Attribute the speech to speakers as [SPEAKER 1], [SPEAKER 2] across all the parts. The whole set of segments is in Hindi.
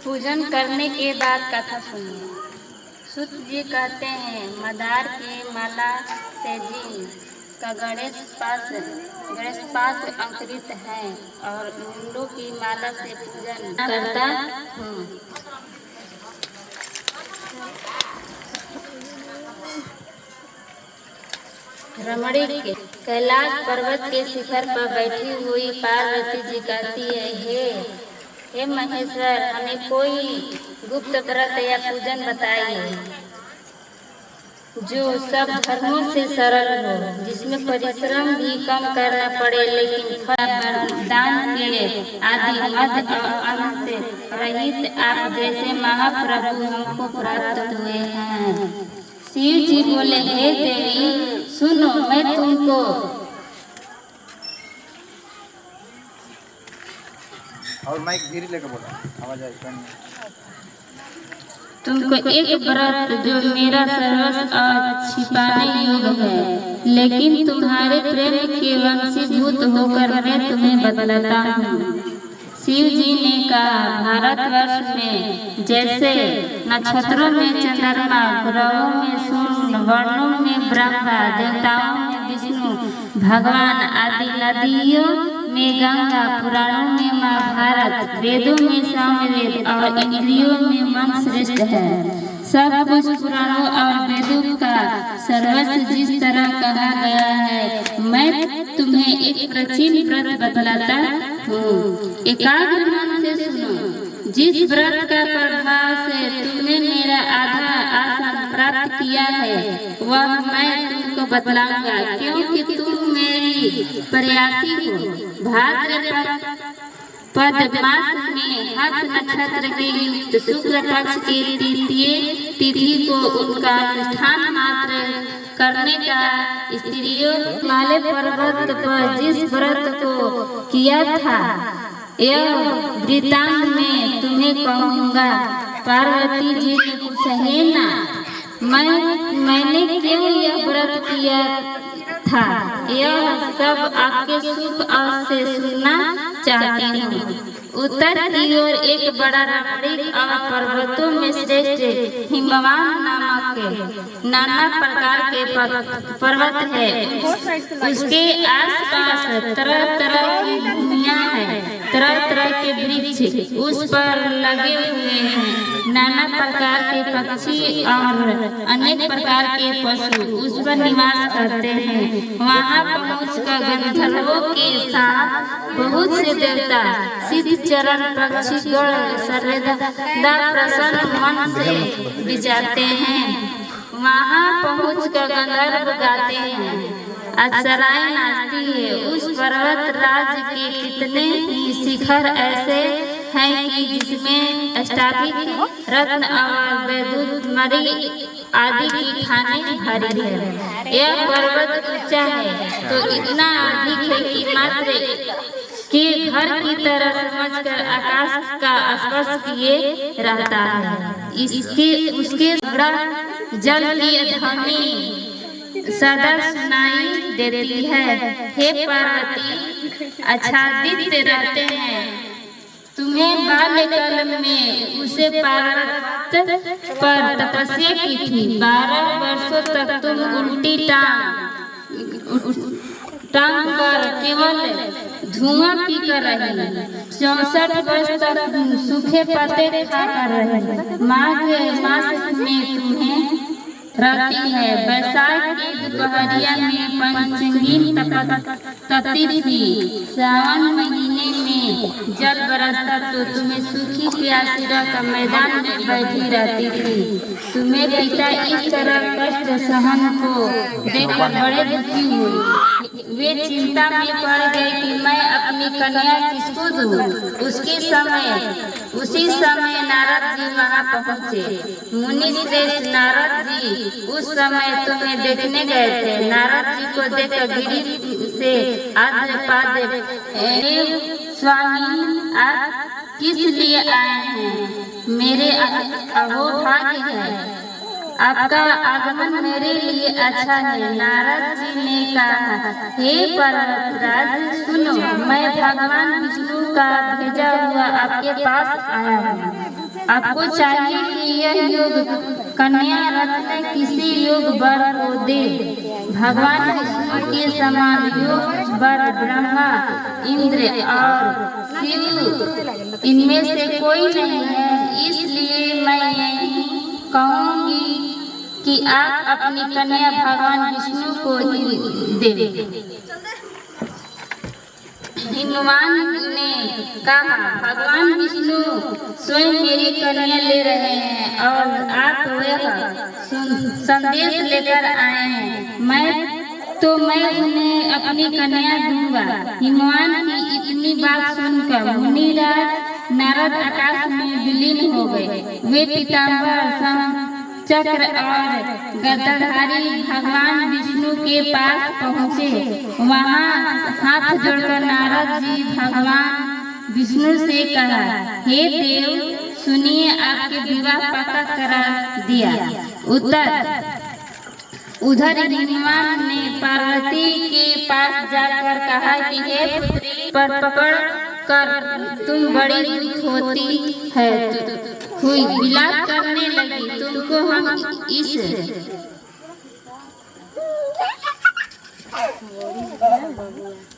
[SPEAKER 1] पूजन करने के बाद कथा सुनिए। सूत जी कहते हैं, मदार के माला से जी का गणेश पास अंकुरित है और मुंडों की माला से पूजन करता हूँ। रमणी के कैलाश पर्वत के शिखर पर बैठी हुई पार्वती जी कहती है, हे महेश्वर, हमें कोई गुप्त व्रत या पूजन बताइए जो सब धर्मों से सरल हो, जिसमें परिश्रम भी कम करना पड़े लेकिन फल दान के आदि मध्य और अंत रहित आप जैसे महाप्रभु हमको प्राप्त हुए हैं। शिव जी बोले, हे देवी सुनो, मैं तुमको
[SPEAKER 2] और माइक धीरे लेकर बोला, आवाज आए।
[SPEAKER 1] तुमको एक व्रत जो मेरा सर्वस्व छिपाने योग्य है, लेकिन तुम्हारे प्रेम के वंशीभूत होकर मैं तुम्हें बतलाता हूँ। शिव जी ने कहा, भारतवर्ष में जैसे नक्षत्रों में चंद्रमा, ग्रहों में सूर्य, वर्णों में ब्रह्मा, देवताओं में विष्णु भगवान आदि, नदियों में गंगा, पुराणों में महाभारत, वेदों में सामवेद और इंद्रियों में मन श्रेष्ठ है। सब कुछ पुराणों और वेदों का सर्वस्व जिस तरह कहा गया है, मैं तुम्हें एक प्राचीन व्रत बतलाता हूँ। एकाग्र मन से सुनो। जिस व्रत का प्रभाव से तुमने मेरा आधा आसन प्राप्त किया है, वह मैं तुमको बतलाऊंगा, क्योंकि तुम मेरी प्रयासी हो। भाद्रपद मास में हस्त नक्षत्र के युक्त शुक्ल पक्ष की तृतीय तिथि को उनका अनुष्ठान मात्र करने का स्त्रियों हिमालय पर्वत पर जिस व्रत को किया था, यह वृत्तांत में तुम्हें कहूँगा। पार्वती जी ने पूछा, हे नाथ, मैंने क्यों यह व्रत किया था? यह सब आपके सुख से सुनना चाहती हूँ। उत्तर की ओर एक बड़ा रमणीक और पर्वतों में श्रेष्ठ हिमवान नामक नाना प्रकार के पर्वत है। उसके आसपास तरह तरह की भूमियाँ हैं, तरह तरह के वृक्ष उस पर लगे हुए हैं। नाना प्रकार के पक्षी और अनेक प्रकार के पशु उस पर निवास करते हैं। वहाँ पहुँचकर गंधर्वों के साथ बहुत से देवता, सिद्ध चरण पक्षीगण सर्वदा प्रसन्न मन से विचारते हैं। वहाँ पहुँचकर गंधर्व गाते हैं, अप्सराएं नाचती है। उस पर्वत राज के कितने ही शिखर ऐसे हैं कि जिसमें अष्टाधिक रत्न और वैदूत मणि आदि की खाने भरी है। यह पर्वत ऊंचा है तो इतना अधिक है कि मात्र के घर की तरह समझकर आकाश का स्पर्श किए रहता है। उसके जल की ध्वनि सदा सुनाई देती है। हे पार्वती, आच्छादित रहते हैं। तुम्हें बाल्यकाल में उसे पार्वत पर तपस्या की थी। 12 वर्षों तक तुम उल्टी टांग कर केवल धुआं पीकर रही। 64 वर्ष तक सूखे पत्ते खाकर रही। माघ मास में तुम्हें रहती है। वैशाख की दोपहरिया में पंचमी तपती थी। सावन महीने में जल बरसता तो तुम्हें सूखी प्यासी रहकर मैदान में बैठी रहती थी। तुम्हें पिता इस तरह कष्ट सहन को देखकर बड़े दुखी हुए। वे चिंता में पड़ गए कि मैं अपनी कन्या किसको दूं। उसी समय नारद जी वहां पहुंचे। मुनि श्रेष्ठ नारद जी उस समय तुम्हें देखने गए थे। नारद जी को देख गिरी से आद्य पाद्य, स्वामी आप किस लिए आए हैं? मेरे अहोभाग्य है, आपका आगमन मेरे लिए अच्छा है। नारद जी ने कहा, हे पर्वतराज सुनो, मैं भगवान विष्णु का भेजा हुआ आपके पास आया हूँ। आपको चाहिए कि यह योग कन्या रत्न किसी योग वर को दे। भगवान विष्णु के समान योग वर ब्रह्मा, इंद्र और शिव इनमें से कोई नहीं है। इसलिए मैं यही कहूँगी कि आप अपनी कन्या भगवान विष्णु को ही दें। हिमवान ने कहा, भगवान विष्णु स्वयं मेरी कन्या ले रहे हैं और आप वह संदेश लेकर आए हैं। मैं उन्हें अपनी कन्या दूंगा। हिमवान की इतनी बात सुनकर मुनिराज नारद आकाश में विलीन हो गए। वे पीताम्बर चक्र और गदाधारी भगवान विष्णु के पास पहुँचे। वहाँ हाथ जोड़कर नारद जी भगवान विष्णु से कहा, हे देव सुनिए, आपके विवाह पक्का करा दिया। उधर हिमवान ने पार्वती के पास जाकर कहा कि हे पुत्री, पर पकड़ कर तुम बड़ी दुख होती है हुई विलाप करने लगी। तुमको हम इस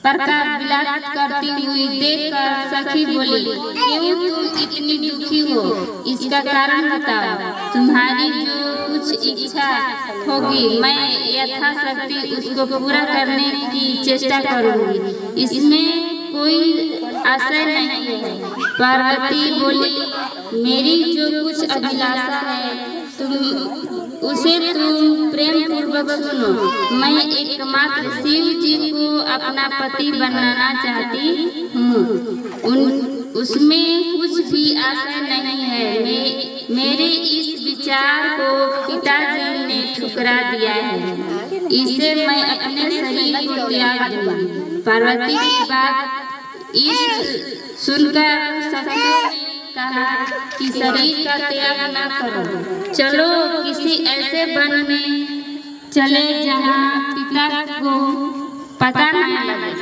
[SPEAKER 1] प्रकार विलाप करती हुई देखकर सखी बोली, क्यों तुम इतनी दुखी हो? इसका कारण बताओ। तुम्हारी जो कुछ इच्छा होगी मैं यथाशक्ति उसको पूरा करने की चेष्टा करूंगी। इसमें कोई आशय नहीं है। पार्वती बोली, मेरी जो कुछ अभिलाषा है उसे तुम प्रेम पूर्वक सुनो। मैं एकमात्र शिव जी को अपना पति बनाना चाहती हूँ। उसमें कुछ भी आशय नहीं है। मेरे इस विचार को पिताजी ने ठुकरा दिया है। इसे मैं अपने शरीर को त्याग दूंगी। पार्वती की बात सुनकर सखियों ने कहा कि शरीर का त्याग न करो, चलो किसी ऐसे वन में चले जहाँ पिता को पता न लगे।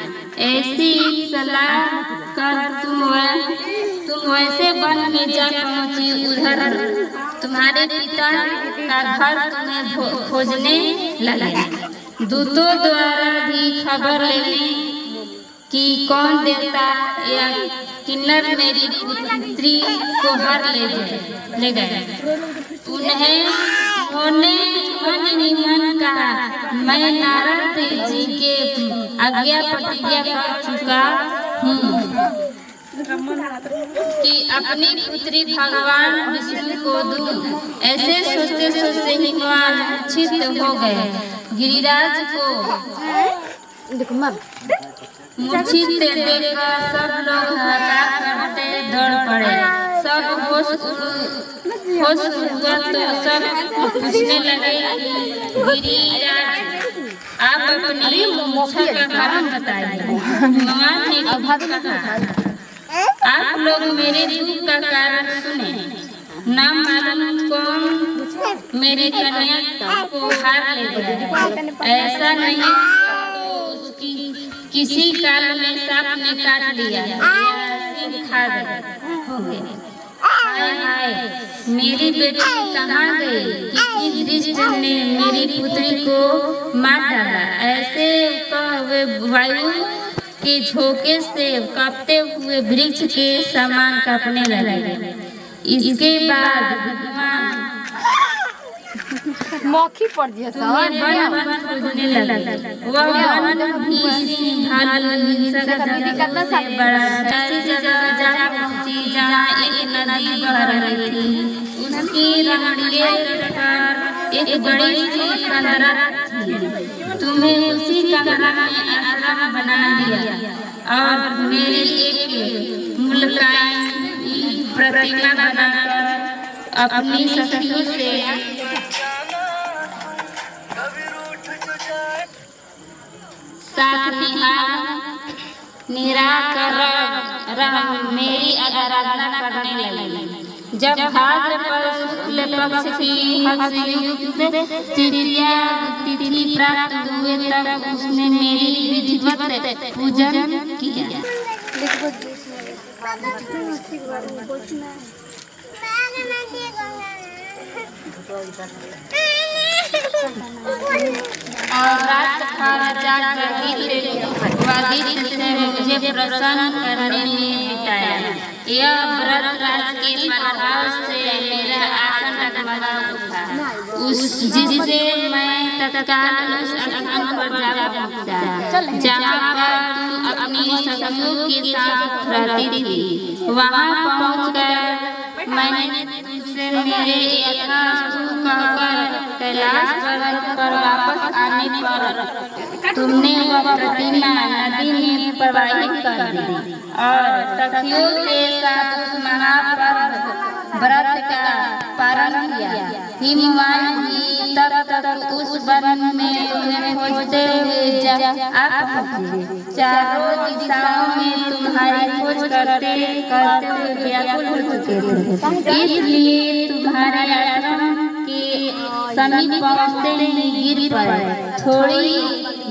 [SPEAKER 1] ऐसी सलाह कर तुम वैसे वन में जा पहुँची। उधर तुम्हारे पिता का घर तुम्हें खोजने लगे। दूतों द्वारा भी खबर लेने कि कौन देवता या किन्नर मेरी पुत्री को हर ले गए। उन्होंने मन ही मन कहा, मैं नारद जी के आज्ञा प्रतिज्ञा कर चुका हूँ कि अपनी पुत्री भगवान विष्णु को दूं। ऐसे सोचते सोचते हिमवान मूर्छित हो गए। गिरिराज को मूर्छित देखकर सब लोग हाहाकार करते दौड़ पड़े। सब होश हुआ तो सब पूछने लगे, गिरिराज आप अपनी मूर्छा का कारण बताइए। भगवान ने कहा, आप लोग मेरे दुख का कारण सुने। ना मालूम कौन मेरी कन्या को हार ले गया। ऐसा नहीं तो उसकी किसी काल में सांप ने काट लिया या सिंह खा गए। हाय हाय, मेरी बेटी कहाँ गई? किसी दृष्ट ने मेरी पुत्री को मार डाला। ऐसे वे वायु के झोंके से कांपते हुए वृक्ष के समान कांपने लगे। इसके बाद
[SPEAKER 3] मौखी पड़ दिया
[SPEAKER 1] खोजने लगे। वह वन भी सिंह, भालू, हिंसक जंतुओं से बड़ा। ऐसी जगह जा पहुंची जहाँ एक नदी बह रही थी। उसकी रमणीय तट पर एक बड़ी सी बंदरत थी। तुम्हें उसी कमरा में आश्रम बना दिया और मेरी एक मुल्काई प्रतिमा बनाकर अपनी सखियों से साथ निराकर मेरी आराधना करने लगी। जब भाद्र पर शुक्ल पक्ष की हर्षयुक्त तृतीया तिथि प्राप्त हुए तब उसने मेरी विधिवत पूजन किया। और रात भर जाकर मुझे प्रसन्न करने में बिताया। यह व्रत राज के प्रभाव से मेरा आसन डगमगा उठा, जिससे मैं तत्काल उस स्थान पर जा पहुंचा जहाँ पर तुम अपनी सखियों के साथ रहती थी। वहाँ पहुंचकर मैंने तुझसे मेरे यथाशक्ति कहकर कैलाश पर्वत पर वापस आने पर तुमने वह प्रतिमा नदी में प्रवाहित कर दी और सखियों के साथ उस महापर्व व्रत का पालन किया। हिमवान भी तब तक उस वन में तुम्हें खोजते हुए आ पहुंचे। चारों दिशाओं में तुम्हारी खोज करते करते हुए व्याकुल हो चुके थे। इसलिए तुम्हारे आश्रम के समीप पहुंचते ही गिर पड़े। थोड़ी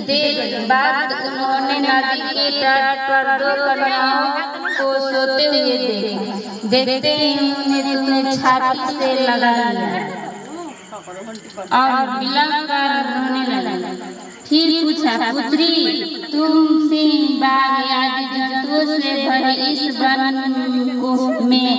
[SPEAKER 1] देर बाद उन्होंने नदी के तट पर दो कन्याओं को सोते हुए देखा। देखते ही उन्होंने तुम्हें छाती से लगा लिया और बिलख कर रोने लगा। फिर पूछा, पुत्री तुम सिंह बाघ आदि जंतुओं से भरे इस वन में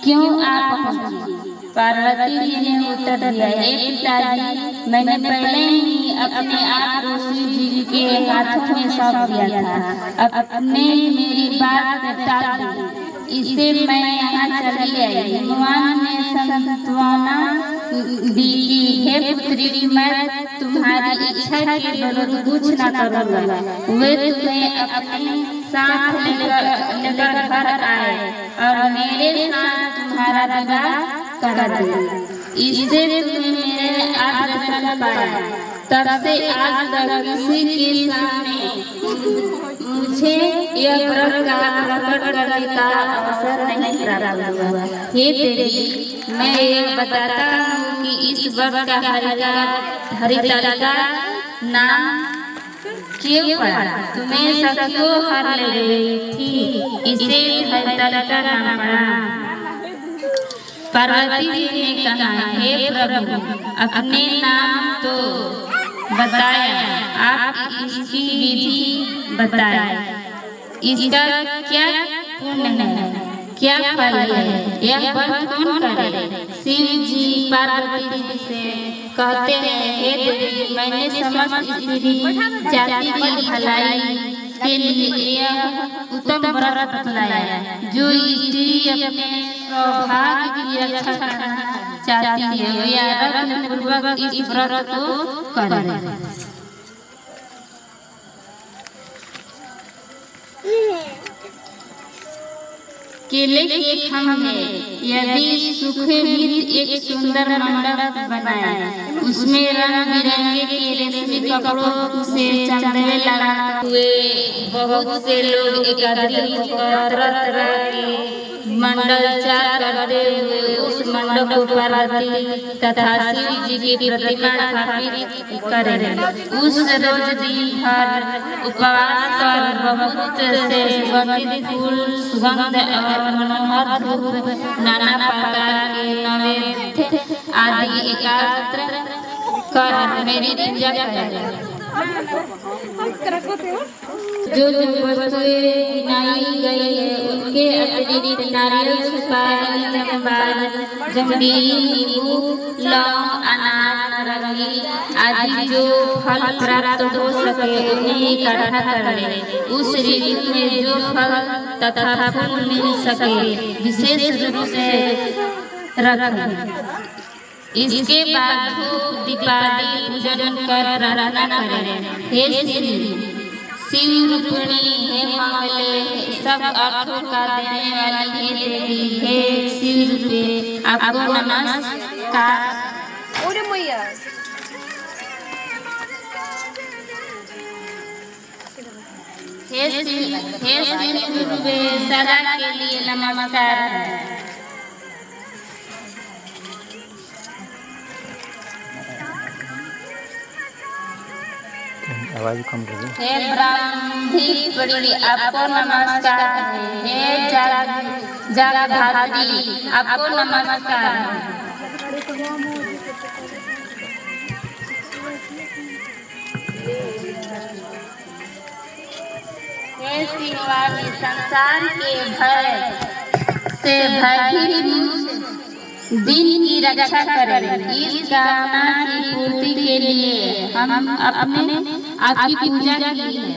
[SPEAKER 1] क्यों आ पहुंची? पार्वती जी ने उत्तर दिया, हे पिताजी, मैंने पहले ही अपने आप को शिव जी के हाथों में सौंप दिया था। अब अपने मेरी बात टाल दी, इससे मैं यहाँ चली आई। भगवान ने सांत्वना दी कि हे पुत्री, मैं तुम्हारी इच्छा के विरुद्ध कुछ न करूँगा। वे तुम्हें अपने साथ लेकर घर आए और मेरे साथ तुम्हारा विवाह कर दिया। इससे तुमने मेरे आदर्शन पाया। तब से आज तक किसी के सामने मुझे यह व्रत का प्रकट करने का अवसर नहीं प्राप्त हुआ। हे देवी, मैं यह बताता हूँ कि इस व्रत का हरितालिका नाम क्यों पड़ा? तुम्हें सखियों हर ले गई थी, इसे हरितालिका नाम पड़ा। पार्वती जी ने कहा, हे प्रभु, अपने नाम तो बताया, आप इसकी विधि बताए। इसका क्या पुण्य है, क्या फल है, यह व्रत कौन करे? शिव जी पार्वती जी से कहते हैं, हे देवी, मैंने समस्त स्त्री जाति की भलाई के लिए यह उत्तम व्रत बतलाया। जो स्त्री अपने सौभाग्य की रक्षा करना चाहती है, वह रत्न पूर्वक इस व्रत को करे। केले के खम्भे यदि सूखे भी एक सुंदर मंडप बनाए, उसमें रंग बिरंगे के रेशमी कपड़ों से चंदे लगा हुए बहुत से लोग एकत्रित होकर तरह के मंडल चार करते हुए उस मंडप को पार्वती तथा शिव जी की प्रतिमा स्थापित करें। उस रोज दिन भर उपवास कर बहुत से सुगंधित फूल, सुगंध और मनोहर धूप, नाना प्रकार के नैवेद्य आदि एकत्र कर मेरी पूजा करें। जो वस्तुएं गिनाई गई है उनके अतिरिक्त नारियल, सुपारी, जम्बार, जंबीरी, नींबू, लौंग, अनार, नारंगी आदि जो फल प्राप्त हो सके उन्हें इकट्ठा कर लें। उस ऋतु में जो फल तथा फूल मिल सके विशेष रूप से रखें। इसके बाद धूप दीपादि पूजन कर प्रार्थना करें। हे श्री शिव रूपिणी, हे मंगले, सब अर्थों का देने वाली हे देवी, हे शिव रूपे आपको नमस्कार। हे शिव रूपे सदा के लिए नमस्कार।
[SPEAKER 2] आवाज कम कर दे।
[SPEAKER 1] हे ब्रह्मधी आपको नमस्कार। हे जगधात्री आपको नमस्कार। हे शिवानी, संसार के भय से भयभीत दिन की रक्षा करें। इस कामना की पूर्ति के लिए हम अपने आपकी पूजा की है।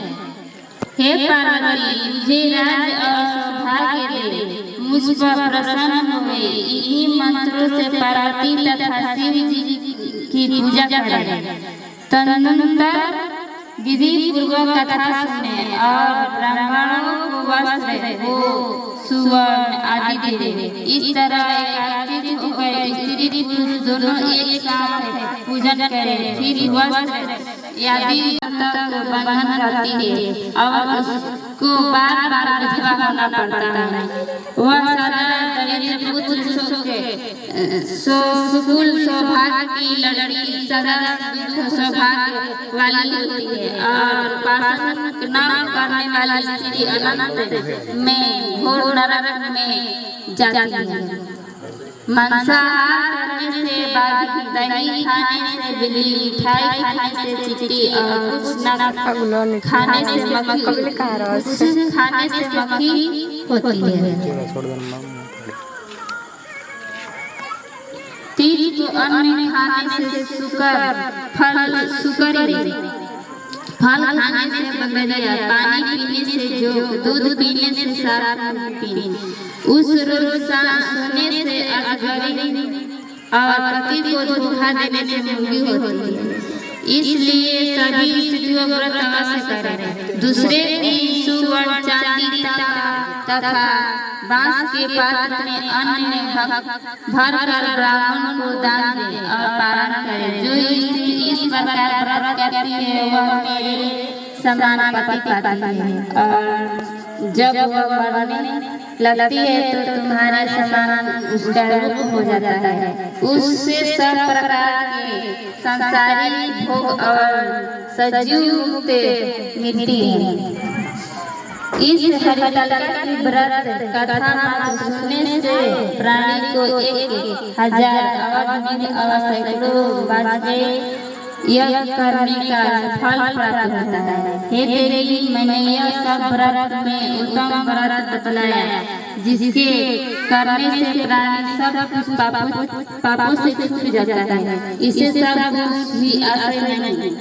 [SPEAKER 1] हे पार्वती, मुझे राज और सौभाग्य दे, मुझ पर प्रसन्न हुए। इन्हीं मंत्रों से पार्वती तथा शिव जी की पूजा करें। तदनंतर विधि पूर्वक कथा सुने और ब्राह्मणों को वस्त्र, हो, सुवर्ण आदि दे। इस तरह एकाकित होकर स्त्री पुरुष दोनों एक साथ पूजन करें। फिर वस्त्र आदि को बंधन करती है और उसको बार बार विधवा होना पड़ता है। वह सदा दरिद्र पुत्र सुकुल सौभाग्य की लड़की सदा सौभाग्य वाली होती है और पासन न करने वाली स्त्री अनंत में घोर नरक में जाती है। मांसाहार करने से, बाधिक दही खाने से, बिल्ली मिठाई खाने से, चिट्टी और कुछ न खाने से मक्खी होती है। तीज को अन्न खाने से फल खाने से बदलिया, पानी पीने से जोग, दूध पीने से सारा पीने, उस रोज सोने से अजगरी और पति को धोखा देने से मुंगी होती है। इसलिए सभी स्त्रियों व्रत अवश्य करें। दूसरे दिन सुवर्ण चांदी तथा बांस के पात्र में अन्न भर कर ब्राह्मण को दान दे और पारण करे। जो स्त्री इस प्रकार व्रत करती है वह मेरे समान पति पाती है और जब वह मरने लगती है तो तुम्हारे समान उसका रूप हो जाता है। उससे सब प्रकार के संसारी भोग और सजीव मुक्ति मिलती है। इस हरितालिका की व्रत कथा सुनने से प्राणी को 1000 और सैकड़ों बार यह करने का फल प्राप्त होता है। हे देवी, मैंने यह सब व्रत में उत्तम व्रत बतलाया जिसके करने से प्राणी सब कुछ पापों से छूट जाता है। इसे सब कुछ भी आशय नहीं।